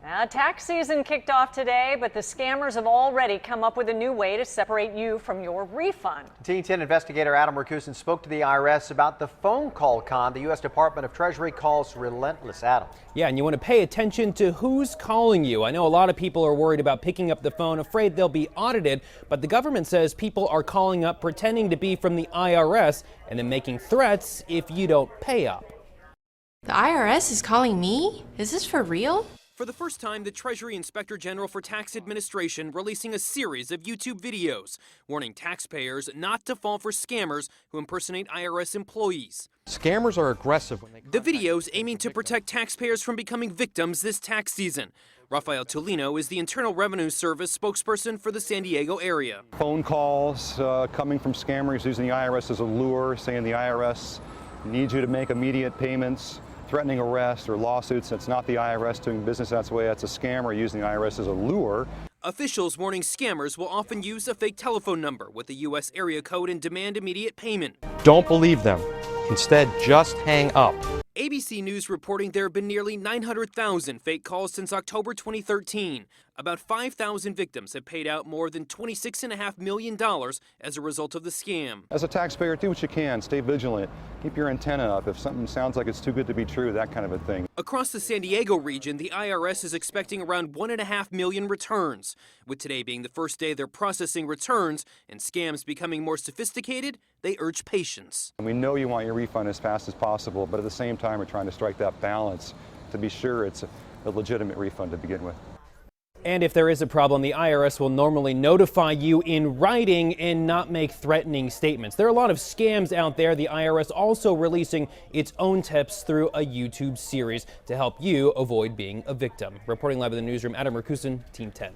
Tax season kicked off today, but the scammers have already come up with a new way to separate you from your refund. Team 10 investigator Adam Rakusin spoke to the IRS about the phone call con the U.S. Department of Treasury calls relentless. Adam. Yeah, and you want to pay attention to who's calling you. I know a lot of people are worried about picking up the phone, afraid they'll be audited, but the government says people are calling up pretending to be from the IRS and then making threats if you don't pay up. The IRS is calling me? Is this for real? For the first time, the Treasury Inspector General for Tax Administration releasing a series of YouTube videos warning taxpayers not to fall for scammers who impersonate IRS employees. Scammers are aggressive when they The videos aiming to protect taxpayers from becoming victims this tax season. Rafael Tolino is the Internal Revenue Service spokesperson for the San Diego area. Phone calls coming from scammers using the IRS as a lure, saying the IRS needs you to make immediate payments, threatening arrest or lawsuits. That's not the IRS doing business that way. That's a scammer using the IRS as a lure. Officials warning scammers will often use a fake telephone number with a U.S. area code and demand immediate payment. don't believe them. Instead, just hang up. ABC News reporting there have been nearly 900,000 fake calls since October 2013. About 5,000 victims have paid out more than $26.5 million as a result of the scam. As a taxpayer, do what you can. Stay vigilant. Keep your antenna up. If something sounds like it's too good to be true, that kind of a thing. Across the San Diego region, the IRS is expecting around 1.5 million returns. With today being the first day they're processing returns and scams becoming more sophisticated, they urge patience. And we know you want your refund as fast as possible, but at the same time, we're trying to strike that balance to be sure it's a legitimate refund to begin with. And if there is a problem, the IRS will normally notify you in writing and not make threatening statements. There are a lot of scams out there. The IRS also releasing its own tips through a YouTube series to help you avoid being a victim. Reporting live in the newsroom, Adam Rakusin, Team 10.